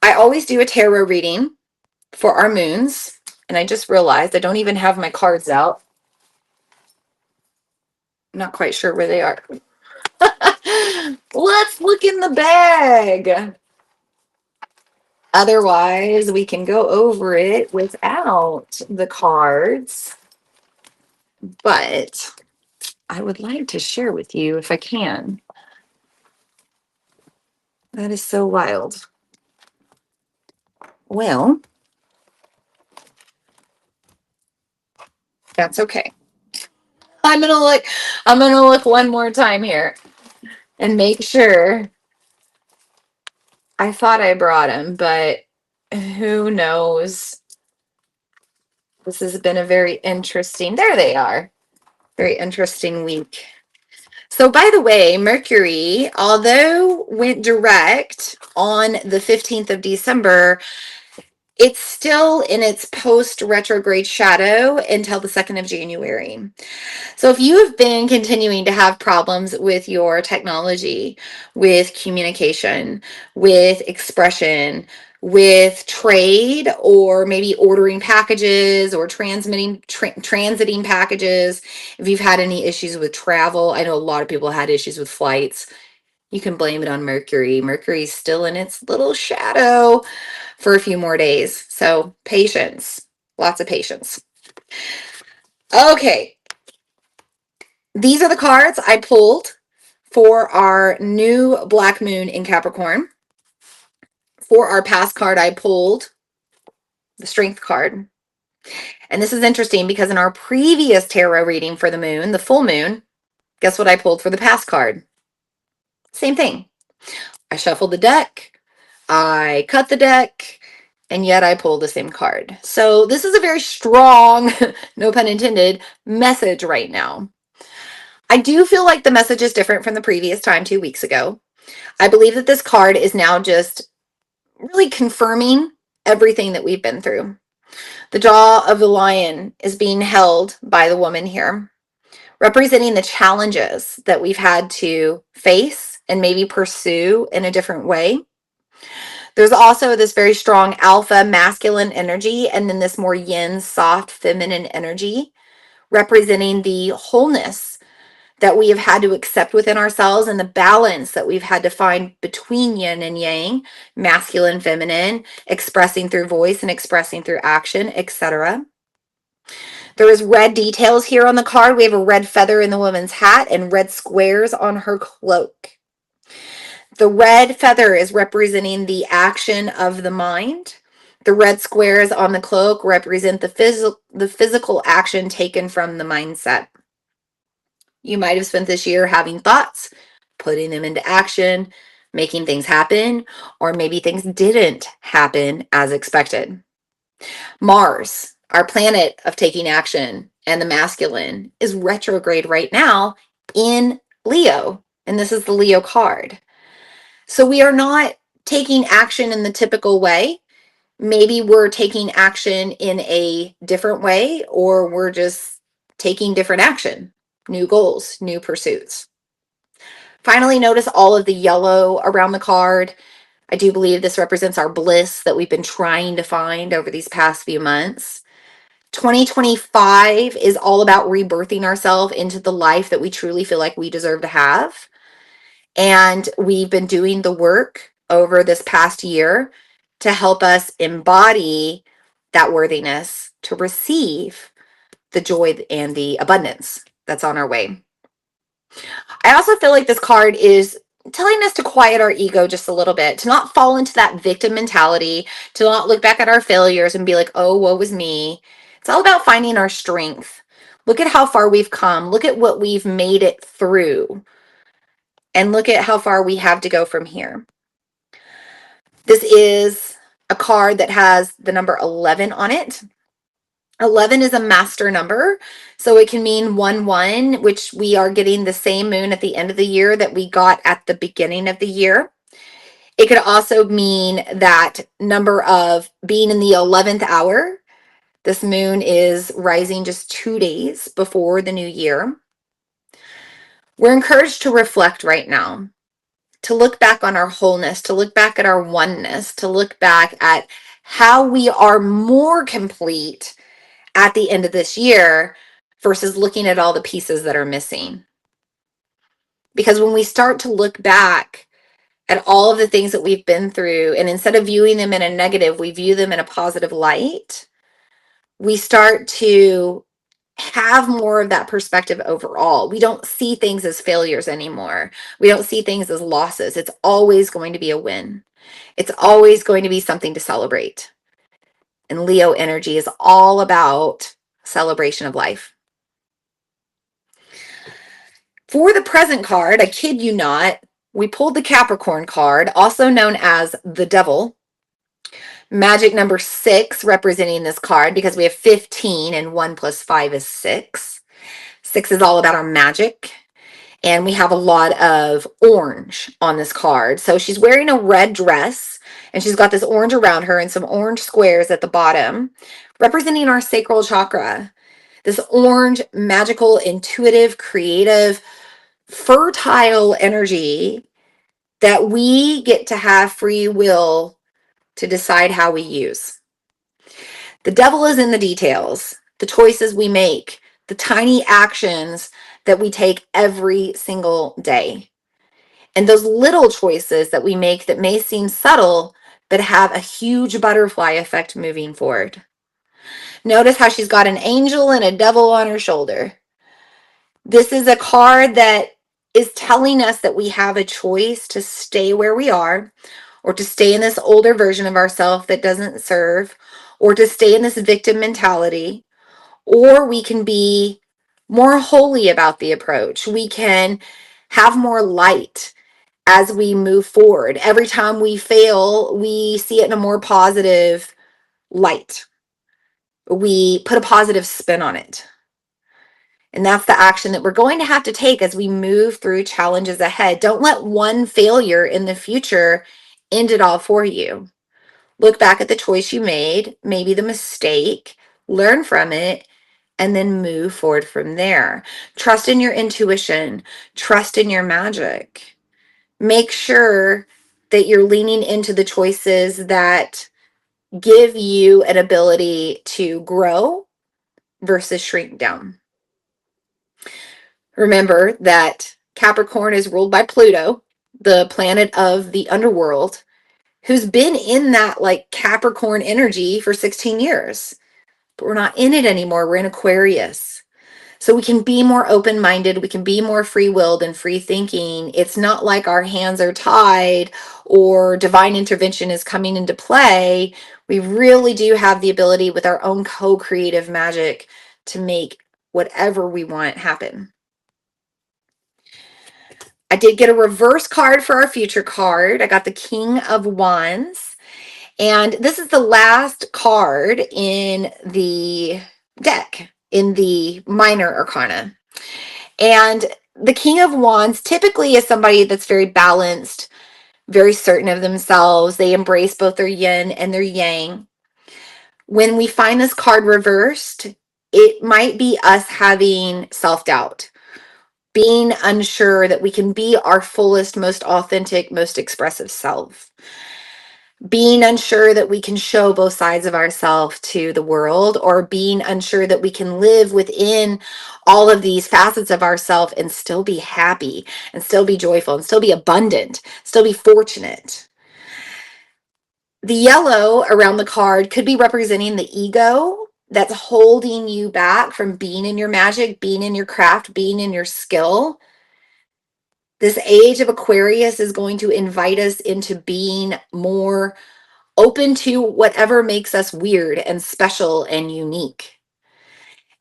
I always do a tarot reading for our moons, and I just realized I don't even have my cards out. I'm not quite sure where they are. Let's look in the bag. Otherwise, we can go over it without the cards. But I would like to share with you if I can. That is so wild. Well, that's okay. I'm gonna look one more time here and make sure. I thought I brought him, but who knows? This has been a very interesting, there they are. Very interesting week. So, by the way, Mercury, although went direct on the 15th of December, it's still in its post retrograde shadow until the 2nd of January. So if you have been continuing to have problems with your technology, with communication, with expression, with trade, or maybe ordering packages or transiting packages, if you've had any issues with travel, I know a lot of people had issues with flights, you can blame it on Mercury. Mercury's still in its little shadow for a few more days. So patience, lots of patience. Okay, these are the cards I pulled for our new black moon in Capricorn. For our past card, I pulled the strength card. And this is interesting because in our previous tarot reading for the moon, the full moon, guess what I pulled for the past card? Same thing. I shuffled the deck, I cut the deck, and yet I pulled the same card. So this is a very strong, no pun intended, message right now. I do feel like the message is different from the previous time 2 weeks ago. I believe that this card is now just really confirming everything that we've been through. The jaw of the lion is being held by the woman here, representing the challenges that we've had to face and maybe pursue in a different way. There's also this very strong alpha masculine energy, and then this more yin, soft, feminine energy, representing the wholeness that we have had to accept within ourselves and the balance that we've had to find between yin and yang, masculine, feminine, expressing through voice and expressing through action, etc. There is red details here on the card. We have a red feather in the woman's hat and red squares on her cloak. The red feather is representing the action of the mind. The red squares on the cloak represent the physical action taken from the mindset. You might have spent this year having thoughts, putting them into action, making things happen, or maybe things didn't happen as expected. Mars, our planet of taking action and the masculine, is retrograde right now in Leo, and this is the Leo card. So we are not taking action in the typical way. Maybe we're taking action in a different way, or we're just taking different action, new goals, new pursuits. Finally, notice all of the yellow around the card. I do believe this represents our bliss that we've been trying to find over these past few months. 2025 is all about rebirthing ourselves into the life that we truly feel like we deserve to have. And we've been doing the work over this past year to help us embody that worthiness to receive the joy and the abundance that's on our way. I also feel like this card is telling us to quiet our ego just a little bit, to not fall into that victim mentality, to not look back at our failures and be like, oh, woe was me. It's all about finding our strength. Look at how far we've come. Look at what we've made it through. And look at how far we have to go from here. This is a card that has the number 11 on it. 11 is a master number, so it can mean 1-1, which we are getting the same moon at the end of the year that we got at the beginning of the year. It could also mean that number of being in the 11th hour. This moon is rising just 2 days before the new year. We're encouraged to reflect right now, to look back on our wholeness, to look back at our oneness, to look back at how we are more complete at the end of this year versus looking at all the pieces that are missing. Because when we start to look back at all of the things that we've been through, and instead of viewing them in a negative, we view them in a positive light, we start to have more of that perspective overall. We don't see things as failures anymore. We don't see things as losses. It's always going to be a win. It's always going to be something to celebrate. And Leo energy is all about celebration of life. For the present card, I kid you not, we pulled the Capricorn card, also known as the Devil. Magic number 6 representing this card, because we have 15 and 1 plus 5 is 6. 6 is all about our magic. And we have a lot of orange on this card. So she's wearing a red dress, and she's got this orange around her and some orange squares at the bottom, representing our sacral chakra. This orange, magical, intuitive, creative, fertile energy that we get to have free will to decide how we use. The devil is in the details, the choices we make, the tiny actions that we take every single day. And those little choices that we make that may seem subtle, but have a huge butterfly effect moving forward. Notice how she's got an angel and a devil on her shoulder. This is a card that is telling us that we have a choice to stay where we are, or to stay in this older version of ourselves that doesn't serve, or to stay in this victim mentality, or we can be more holy about the approach. We can have more light as we move forward. Every time we fail, we see it in a more positive light. We put a positive spin on it. And that's the action that we're going to have to take as we move through challenges ahead. Don't let one failure in the future end it all for you. Look back at the choice you made, maybe the mistake, learn from it, and then move forward from there. Trust in your intuition, trust in your magic. Make sure that you're leaning into the choices that give you an ability to grow versus shrink down. Remember that Capricorn is ruled by Pluto, the planet of the underworld, who's been in that like Capricorn energy for 16 years. But we're not in it anymore. We're in Aquarius. So we can be more open minded. We can be more free willed and free thinking. It's not like our hands are tied or divine intervention is coming into play. We really do have the ability with our own co creative magic to make whatever we want happen. I did get a reverse card for our future card. I got the King of Wands. And this is the last card in the deck, in the minor arcana. And the King of Wands typically is somebody that's very balanced, very certain of themselves. They embrace both their yin and their yang. When we find this card reversed, it might be us having self-doubt, being unsure that we can be our fullest, most authentic, most expressive self, being unsure that we can show both sides of ourselves to the world, or being unsure that we can live within all of these facets of ourselves and still be happy and still be joyful and still be abundant, still be fortunate. The yellow around the card could be representing the ego that's holding you back from being in your magic, being in your craft, being in your skill. This age of Aquarius is going to invite us into being more open to whatever makes us weird and special and unique.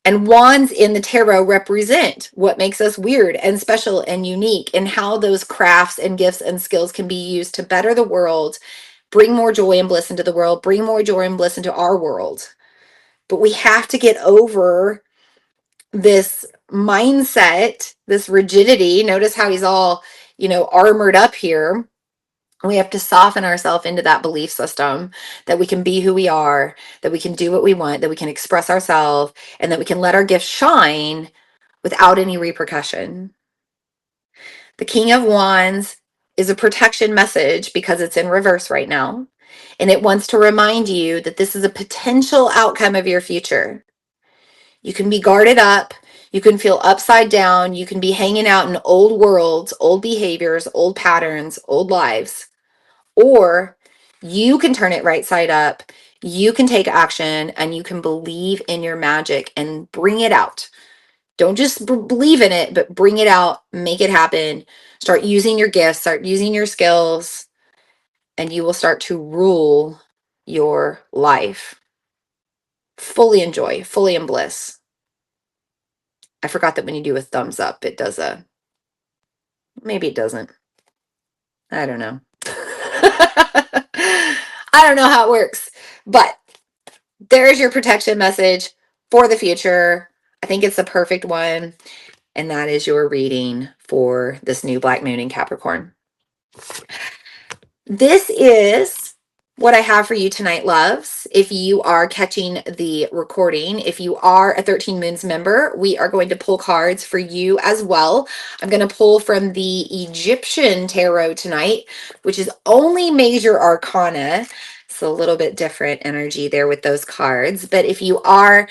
And wands in the tarot represent what makes us weird and special and unique, and how those crafts and gifts and skills can be used to better the world, bring more joy and bliss into the world, bring more joy and bliss into our world. But we have to get over this mindset, this rigidity. Notice how he's all, armored up here. We have to soften ourselves into that belief system that we can be who we are, that we can do what we want, that we can express ourselves, and that we can let our gifts shine without any repercussion. The King of Wands is a protection message because it's in reverse right now. And it wants to remind you that this is a potential outcome of your future. You can be guarded up. You can feel upside down. You can be hanging out in old worlds, old behaviors, old patterns, old lives. Or you can turn it right side up. You can take action and you can believe in your magic and bring it out. Don't just believe in it, but bring it out, make it happen. Start using your gifts, start using your skills, and you will start to rule your life. Fully enjoy, fully in bliss. I forgot that when you do a thumbs up, it does maybe it doesn't. I don't know. I don't know how it works, but there's your protection message for the future. I think it's the perfect one. And that is your reading for this new Black Moon in Capricorn. This is what I have for you tonight, loves. If you are catching the recording, if you are a 13 Moons member, we are going to pull cards for you as well. I'm going to pull from the Egyptian Tarot tonight, which is only major arcana. It's a little bit different energy there with those cards. But if you are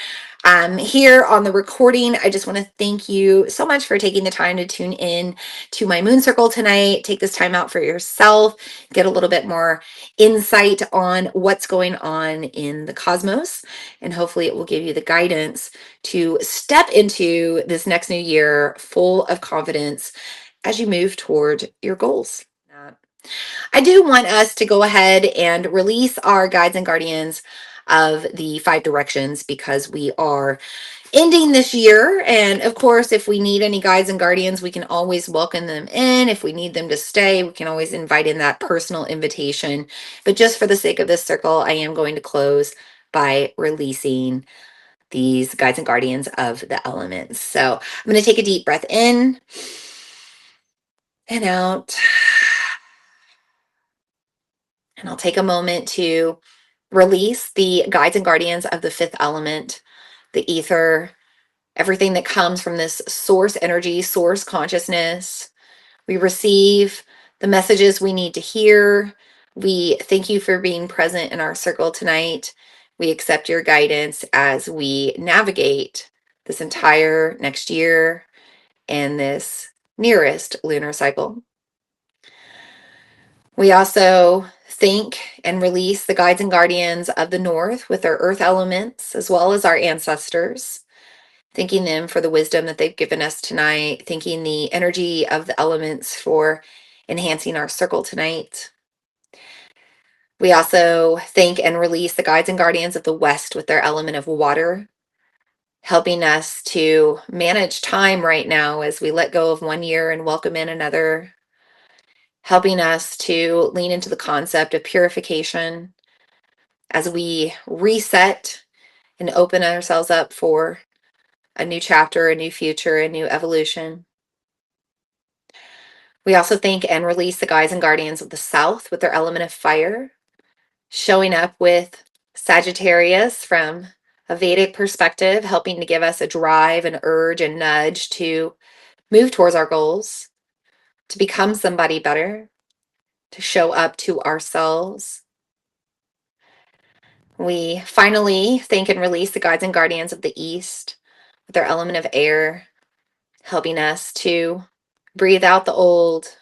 here on the recording, I just want to thank you so much for taking the time to tune in to my moon circle tonight. Take this time out for yourself, get a little bit more insight on what's going on in the cosmos, and hopefully it will give you the guidance to step into this next new year full of confidence as you move toward your goals. I do want us to go ahead and release our guides and guardians of the 5 directions, because we are ending this year. And of course, if we need any guides and guardians, we can always welcome them in. If we need them to stay, we can always invite in that personal invitation. But just for the sake of this circle, I am going to close by releasing these guides and guardians of the elements. So I'm going to take a deep breath in and out. And I'll take a moment to release the guides and guardians of the 5th element, the ether, everything that comes from this source energy, source consciousness. We receive the messages we need to hear. We thank you for being present in our circle tonight. We accept your guidance as we navigate this entire next year and this nearest lunar cycle. We also thank and release the guides and guardians of the north with their earth elements, as well as our ancestors, thanking them for the wisdom that they've given us tonight, thanking the energy of the elements for enhancing our circle tonight. We also thank and release the guides and guardians of the west with their element of water, helping us to manage time right now as we let go of one year and welcome in another, helping us to lean into the concept of purification as we reset and open ourselves up for a new chapter, a new future, a new evolution. We also thank and release the guides and guardians of the south with their element of fire, showing up with Sagittarius from a Vedic perspective, helping to give us a drive, an urge, and nudge to move towards our goals, to become somebody better, to show up to ourselves. We finally thank and release the guides and guardians of the east with their element of air, helping us to breathe out the old,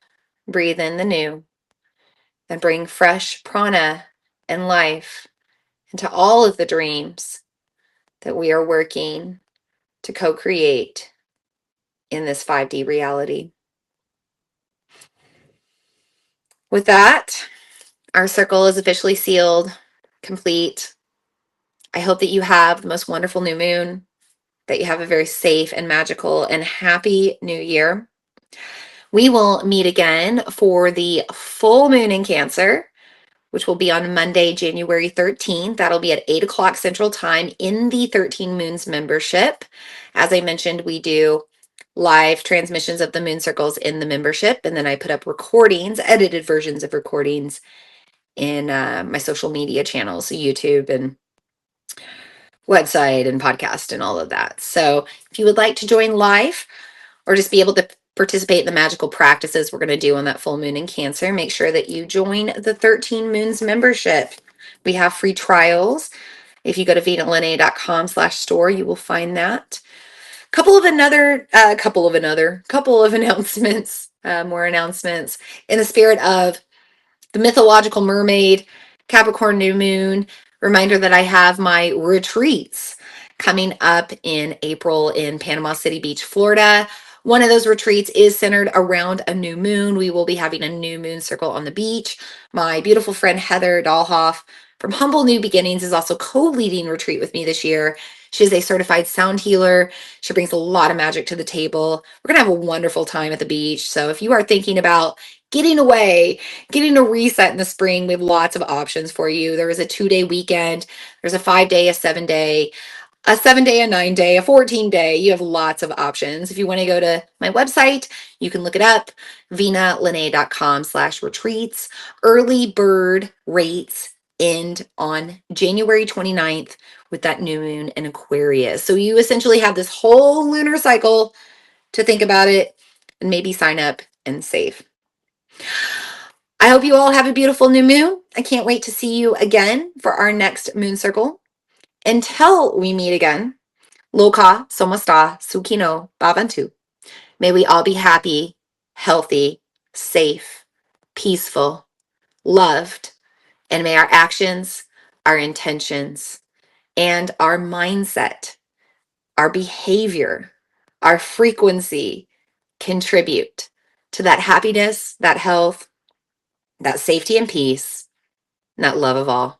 breathe in the new, and bring fresh prana and life into all of the dreams that we are working to co-create in this 5D reality. With that, our circle is officially sealed, complete. I hope that you have the most wonderful new moon, that you have a very safe and magical and happy new year. We will meet again for the full moon in Cancer, which will be on Monday, January 13th. That'll be at 8 o'clock Central Time in the 13 Moons membership. As I mentioned, we do live transmissions of the moon circles in the membership, and then I put up recordings, edited versions of recordings in my social media channels, so YouTube and website and podcast and all of that. So if you would like to join live or just be able to participate in the magical practices we're going to do on that full moon in Cancer, make sure that you join the 13 Moons membership. We have free trials. If you go to venalene.com/store, you will find that. Couple of announcements, more announcements in the spirit of the mythological mermaid, Capricorn new moon. Reminder that I have my retreats coming up in April in Panama City Beach, Florida. One of those retreats is centered around a new moon. We will be having a new moon circle on the beach. My beautiful friend Heather Dahlhoff from Humble New Beginnings is also co-leading retreat with me this year. She is a certified sound healer. She brings a lot of magic to the table. We're going to have a wonderful time at the beach. So if you are thinking about getting away, getting a reset in the spring, we have lots of options for you. There is a 2-day weekend. There's a 5-day, a 7-day, a 7-day, a 9-day, a 14-day. You have lots of options. If you want to go to my website, you can look it up, venalene.com/retreats. Early bird rates end on January 29th with that new moon in Aquarius. So you essentially have this whole lunar cycle to think about it and maybe sign up and save. I hope you all have a beautiful new moon. I can't wait to see you again for our next moon circle. Until we meet again, Loka Somasta Sukino Bhavantu. May we all be happy, healthy, safe, peaceful, loved, and may our actions, our intentions, and our mindset, our behavior, our frequency contribute to that happiness, that health, that safety and peace, and that love of all.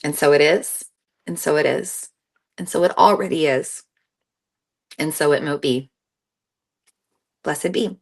And so it is. And so it is. And so it already is. And so it may be. Blessed be.